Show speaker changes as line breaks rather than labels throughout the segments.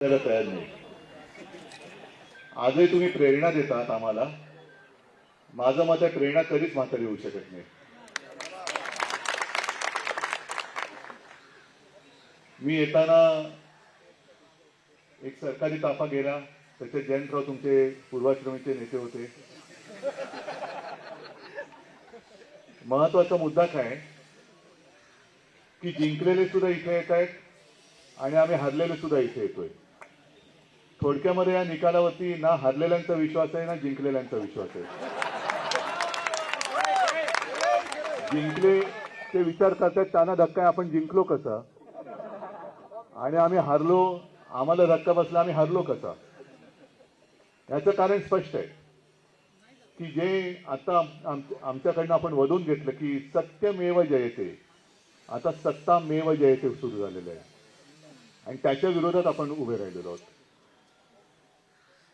तयार नाही. आजही तुम्ही प्रेरणा देतात आम्हाला. माझं मत आहे, प्रेरणा कधीच म्हातारी होऊ शकत नाही. मी येताना एक सरकारी ताफा गेला, त्याचे जयंतराव तुमचे पूर्वाश्रमीचे नेते होते. महत्वाचा मुद्दा काय की जिंकलेले सुद्धा इथे येत आहेत आणि आम्ही हरलेले सुद्धा इथे येतोय. थोडक्यामध्ये या निकालावरती ना हरलेल्यांचा विश्वास आहे ना जिंकलेल्यांचा विश्वास आहे. जिंकले ते विचार करतात त्यांना धक्का, आपण जिंकलो कसा, आणि आम्ही हरलो, आम्हाला धक्का बसला, आम्ही हरलो कसा. याचं कारण स्पष्ट आहे की जे आता आमच्याकडनं आपण वधून घेतलं की सत्यमेव जयते, आता सत्तामेव जयते सुरू झालेलं आहे आणि त्याच्या विरोधात आपण उभे राहिलेलो आहोत.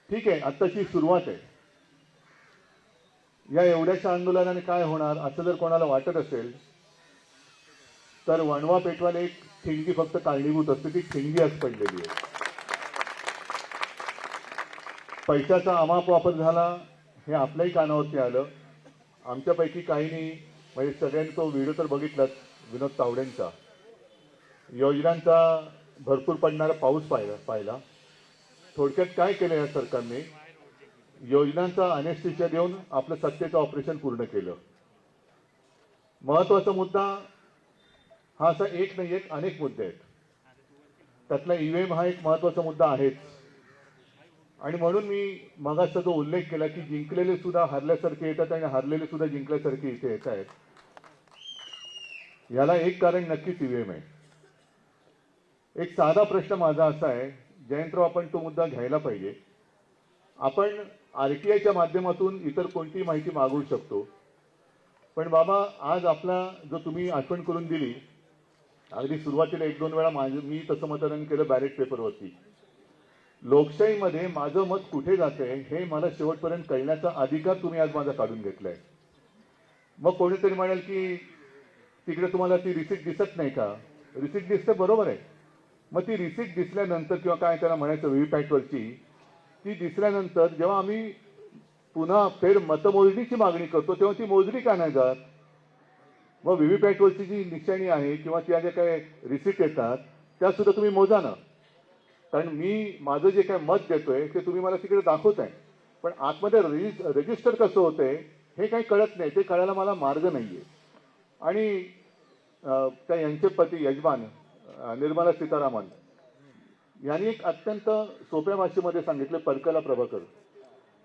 ठीक आहे, आत्ताची सुरुवात आहे. या एवढ्याशा आंदोलनाने काय होणार असं जर कोणाला वाटत असेल तर वणवा पेटवायला एक ठिणगी फक्त कारणीभूत असते, ती ठिणगी आज पडलेली आहे. पैशाचा अमाप वापर झाला हे आपल्याही कानावरती आलं. आमच्यापैकी काहींनी, म्हणजे सगळ्यांनी तो व्हिडिओ तर बघितलाच विनोद तावडेंचा. योजनांचा भरपूर पडणारा पाऊस पाहिला. थोडक्यात काय केलं या सरकारने, योजनांचा अनेस्थिसिया देऊन आपलं सत्तेचं ऑपरेशन पूर्ण केलं. महत्वाचा मुद्दा हा असा एक नाही, एक अनेक मुद्दे आहेत. त्यातला ईव्हीएम हा एक महत्वाचा मुद्दा आहेच. आणि म्हणून मी मगाचा जो उल्लेख केला की जिंकलेले सुद्धा हरल्यासारखे येतात आणि हरलेले सुद्धा जिंकल्यासारखे इथे येत आहेत, याला एक कारण नक्कीच ईव्हीएम आहे. एक साधा प्रश्न माझा असा आहे, जयंतराव आपण तो मुद्दा घ्यायला पाहिजे. आपण आरटीआयच्या माध्यमातून इतर कोणतीही माहिती मागवू शकतो, पण बाबा आज आपला जो तुम्ही आठवण करून दिली, अगदी सुरुवातीला एक दोन वेळा मी तसं मतदान केलं बॅलेट पेपरवरती. लोकशाहीमध्ये माझं मत कुठे जातंय हे मला शेवटपर्यंत कळण्याचा अधिकार तुम्ही आज माझा काढून घेतलाय. मग कोणीतरी म्हणाल की तिकडे तुम्हाला ती रिसिप्ट दिसत नाही का? रिसिप्ट दिसते, बरोबर आहे. मग ती रिसिप्ट दिसल्यानंतर किंवा काय त्याला म्हणायचं व्हीव्हीपॅटवरची, ती दिसल्यानंतर जेव्हा आम्ही पुन्हा फेर मतमोजणीची मागणी करतो तेव्हा ती मोजणी का नाही जात? मग व्हीव्हीपॅटवरची जी निशाणी आहे किंवा त्या ज्या काय रिसिप्ट येतात त्या सुद्धा तुम्ही मोजा ना. कारण मी माझं जे काय मत देतोय ते तुम्ही मला तिकडे दाखवताय, पण आतमध्ये रजिस्टर कसं होतंय हे काही कळत नाही. ते कळायला मला मार्ग नाहीये. आणि त्या यांचे पती यजमान निर्मला सीतारामन यांनी एक अत्यंत सोप्या भाषेमध्ये सांगितलं, परकला प्रभाकर,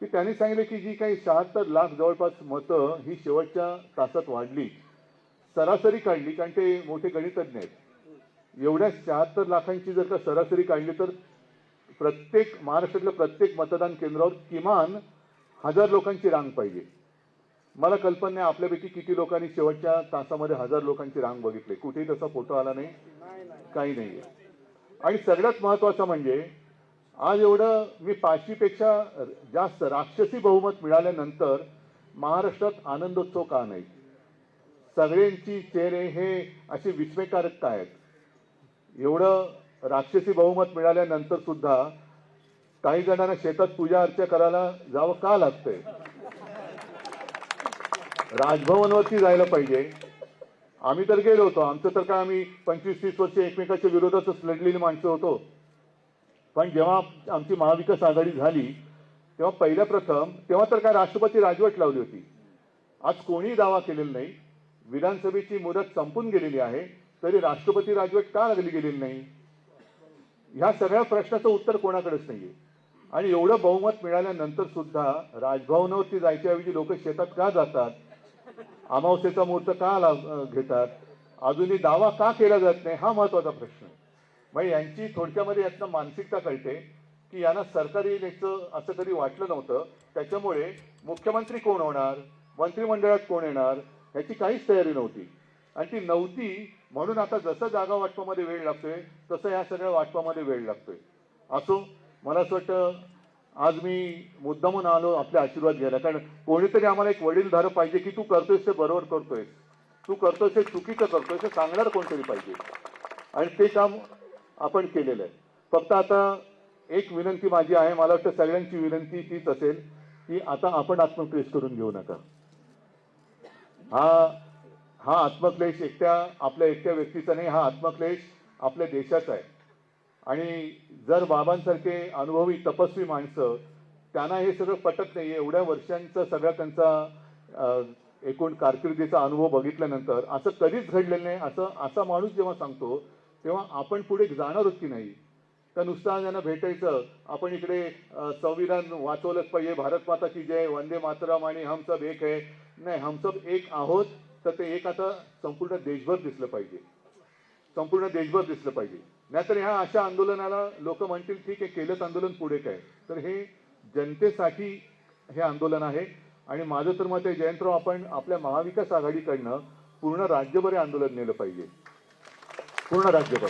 की त्यांनी सांगितलं की जी काही 76 लाख जवळपास मतं ही शेवटच्या तासात वाढली, सरासरी काढली, कारण ते मोठे गणितज्ञ आहेत. एवढ्या 76 लाखांची जर का सरासरी काढली तर प्रत्येक महाराष्ट्रातल्या प्रत्येक मतदान केंद्रावर किमान 1000 लोकांची रांग पाहिजे. मला कल्पना नाही आपल्यापैकी किती लोकांनी शेवटच्या तासामध्ये 1000 लोकांची रांग बघितली. कुठेही तसा फोटो आला नाही, काही नाही. आणि सगळ्यात महत्वाचं म्हणजे आज एवढं मी 500 पेक्षा जास्त राक्षसी बहुमत मिळाल्यानंतर महाराष्ट्रात आनंदोत्सव का नाही? सगळ्यांची चेहरे हे असे विस्मयकारक काय आहेत? एवढं राक्षसी बहुमत मिळाल्यानंतर सुद्धा काही जणांना शेतात पूजा अर्चा करायला जावं का लागतंय? राजभवनवरती जायला पाहिजे. आम्ही तर गेलो होतो, आमचं तर काय, आम्ही 25-30 वर्ष एकमेकाच्या विरोधातच लढलेली माणसं होतो. पण जेव्हा आमची महाविकास आघाडी झाली तेव्हा पहिल्या प्रथम, तेव्हा तर काय राष्ट्रपती राजवट लावली होती. आज कोणी दावा केलेला नाही. विधानसभेची मुदत संपून गेलेली आहे तरी राष्ट्रपती राजवट का लागली गेलेली नाही? ह्या सगळ्या प्रश्नाचं उत्तर कोणाकडेच नाहीये. आणि एवढं बहुमत मिळाल्यानंतर सुद्धा राजभवनावरती जायच्याऐवजी लोक शेतात का जातात? अमावस्येचा मुहूर्त का घेतात? अजूनही दावा का केला जात नाही? हा महत्वाचा प्रश्न आहे. मग यांची थोडक्यामध्ये यातनं मानसिकता कळते की यांना सरकारी न्यायचं असं कधी वाटलं नव्हतं. त्याच्यामुळे मुख्यमंत्री कोण होणार, मंत्रिमंडळात कोण येणार याची काहीच तयारी नव्हती. आणि ती नव्हती म्हणून आता जसं जागा वाटपामध्ये वेळ लागतोय तसं या सगळ्या वाटपामध्ये वेळ लागतोय. असो, मला असं वाटतं आज मी मुद्दामून आलो आपले आशीर्वाद घ्यायला, कारण कोणीतरी आम्हाला एक वडीलधारं पाहिजे की तू करतोयस ते बरोबर करतोयस, तू करतोयस ते चुकीचं करतोयस हे सांगणार कोणतरी पाहिजे. आणि ते काम आपण केलेलं आहे. फक्त आता एक विनंती माझी आहे, मला वाटतं सगळ्यांची विनंती तीच असेल की आता आपण आत्मक्लेश करून घेऊ नका. हा आत्मक्लेश आपल्या एकट्या व्यक्तीचा नाही, हा आत्मक्लेश आपल्या देशाचा आहे. आणि जर बाबांसारखे अनुभवी तपस्वी माणसं, त्यांना हे सगळं पटत नाही. एवढ्या वर्षांचा सगळा त्यांचा एकूण कारकिर्दीचा अनुभव बघितल्यानंतर असं कधीच घडलेलं नाही. असा माणूस जेव्हा सांगतो तेव्हा आपण पुढे जाणार आहोत की नाही, तर नुसतं त्यांना भेटायचं, आपण इकडे संविधान वाचवलंच पाहिजे, भारत माता की जय, वंदे मातरम आणि हम सब एक है. नाही, हम सब एक आहोत, तर ते एक आता संपूर्ण देशभर दिसलं पाहिजे, संपूर्ण देशभर दिसलं पाहिजे. नाहीतर ह्या अशा आंदोलनाला लोक म्हणतील ठीक आहे, केलंच आंदोलन, पुढे काय. तर हे जनतेसाठी हे आंदोलन आहे. आणि माझं तर मत आहे जयंतराव, आपण आपल्या महाविकास आघाडीकडनं पूर्ण राज्यभर हे आंदोलन नेलं पाहिजे, पूर्ण राज्यभर.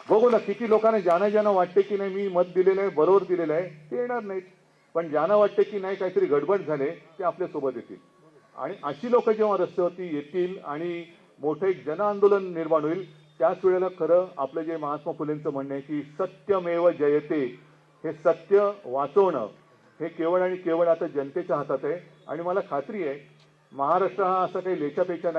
बघू ना किती लोकांना ज्यांना वाटते की नाही मी मत दिलेलं आहे, बरोबर दिलेलं आहे, ते येणार नाहीत. पण ज्यांना वाटते की नाही काहीतरी गडबड झाले, ते आपल्यासोबत येतील. आणि अशी लोक जेव्हा रस्त्यावरती येतील आणि मोठं एक जन आंदोलन निर्माण होईल, त्याच वेळेला खरं आपलं जे महात्मा फुलेंचं म्हणणं आहे की सत्यमेव जयते, हे सत्य वाचवणं हे केवळ आणि केवळ आता जनतेच्या हातात आहे. आणि मला खात्री आहे महाराष्ट्र हा असा काही लेचापेचा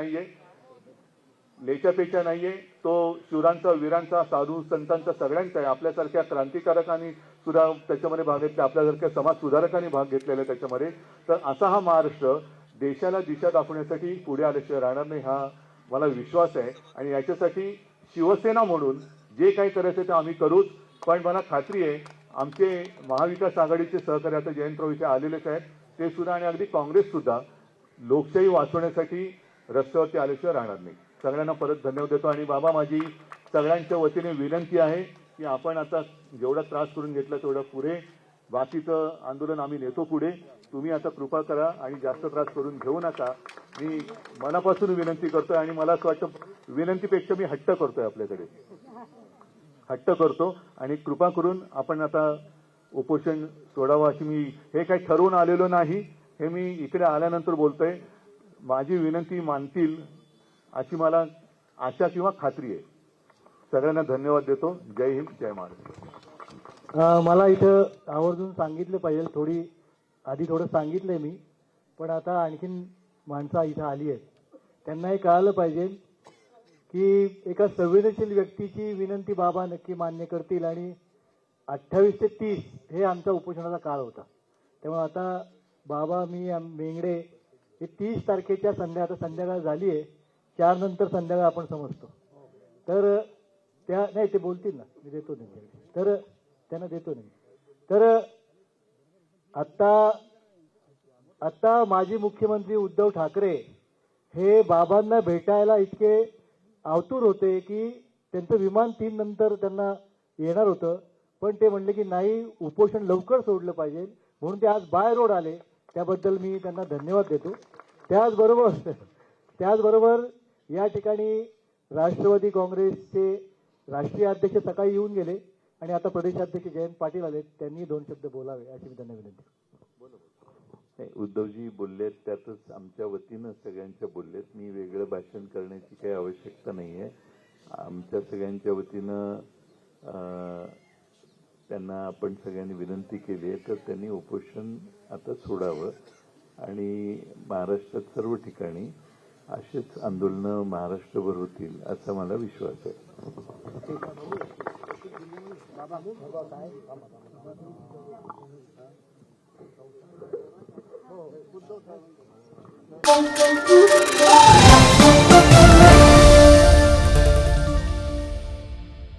नाहीये, तो शूरांचा, वीरांचा, साधू संतांचा सगळ्यांचा आहे. आपल्यासारख्या क्रांतिकारकांनी सुद्धा त्याच्यामध्ये भाग घेतला, आपल्यासारख्या समाज सुधारकांनी भाग घेतलेला आहे त्याच्यामध्ये. तर असा हा महाराष्ट्र देशाला दिशा दाखवण्यासाठी पुढे आल्याशिवाय राहणार नाही, हा मला विश्वास आहे. आणि याच्यासाठी शिवसेना म्हणून जे काही करायचं ते आम्ही करूच. पण मला खात्री आहे आमचे महाविकास आघाडीचे सहकारी आता जयंतराव इथे आलेलेच आहेत, ते सुद्धा आणि अगदी काँग्रेस सुद्धा लोकशाही वाचवण्यासाठी रस्त्यावरती आल्याशिवाय राहणार नाही. सगळ्यांना परत धन्यवाद देतो. आणि बाबा, माझी सगळ्यांच्या वतीने विनंती आहे की आपण आता जेवढा त्रास करून घेतला तेवढा पुरे, बाकीचं आंदोलन आम्ही नेतो पुढे. तुम्ही आता कृपा करा आणि जास्त त्रास करून घेऊ नका. मी मनापासून विनंती करतोय. आणि मला असं वाटतं विनंतीपेक्षा मी हट्ट करतोय, आपल्याकडे हट्ट करतो. आणि कृपा करून आपण आता उपोषण सोडावं, अशी मी हे काही ठरवून आलेलो नाही, हे मी इकडे आल्यानंतर बोलतोय. माझी विनंती मानतील अशी मला आशा किंवा खात्री आहे. सगळ्यांना धन्यवाद देतो. जय हिंद, जय महाराष्ट्र.
मला इथं आवर्जून सांगितलं पाहिजे, आधी थोडं सांगितलंय मी, पण आता आणखीन माणसं इथं आली आहेत, त्यांना हे कळालं पाहिजे की एका संवेदनशील व्यक्तीची विनंती बाबा नक्की मान्य करतील. आणि 28 ते 30 हे आमचा उपोषणाचा काळ होता. त्यामुळे आता बाबा, मी, मेंगडे हे 30 तारखेच्या आता संध्याकाळ झाली आहे, 4 नंतर संध्याकाळ आपण समजतो. तर त्या नाही, ते बोलतील ना, मी देतो नाही, तर त्यांना देतो नाही. तर आता माजी मुख्यमंत्री उद्धव ठाकरे हे बाबांना भेटायला इतके आतुर होते की त्यांचं विमान 3 नंतर त्यांना येणार होतं, पण ते म्हणले की नाही, उपोषण लवकर सोडलं पाहिजे, म्हणून ते आज बाय रोड आले. त्याबद्दल मी त्यांना धन्यवाद देतो. त्याचबरोबर या ठिकाणी राष्ट्रवादी काँग्रेसचे राष्ट्रीय अध्यक्ष सकाळी येऊन गेले आणि आता प्रदेशाध्यक्ष जयंत पाटील आले, त्यांनी 2 शब्द बोलावे अशी मी त्यांना विनंती.
उद्धवजी बोललेत, त्यातच आमच्या वतीनं सगळ्यांच्या बोललेत. मी वेगळं भाषण करण्याची काही आवश्यकता नाही आहे. आमच्या सगळ्यांच्या वतीनं त्यांना आपण सगळ्यांनी विनंती केली आहे, तर त्यांनी उपोषण आता सोडावं. आणि महाराष्ट्रात सर्व ठिकाणी अशीच आंदोलनं महाराष्ट्रभर होतील असा मला विश्वास आहे.
Thank you.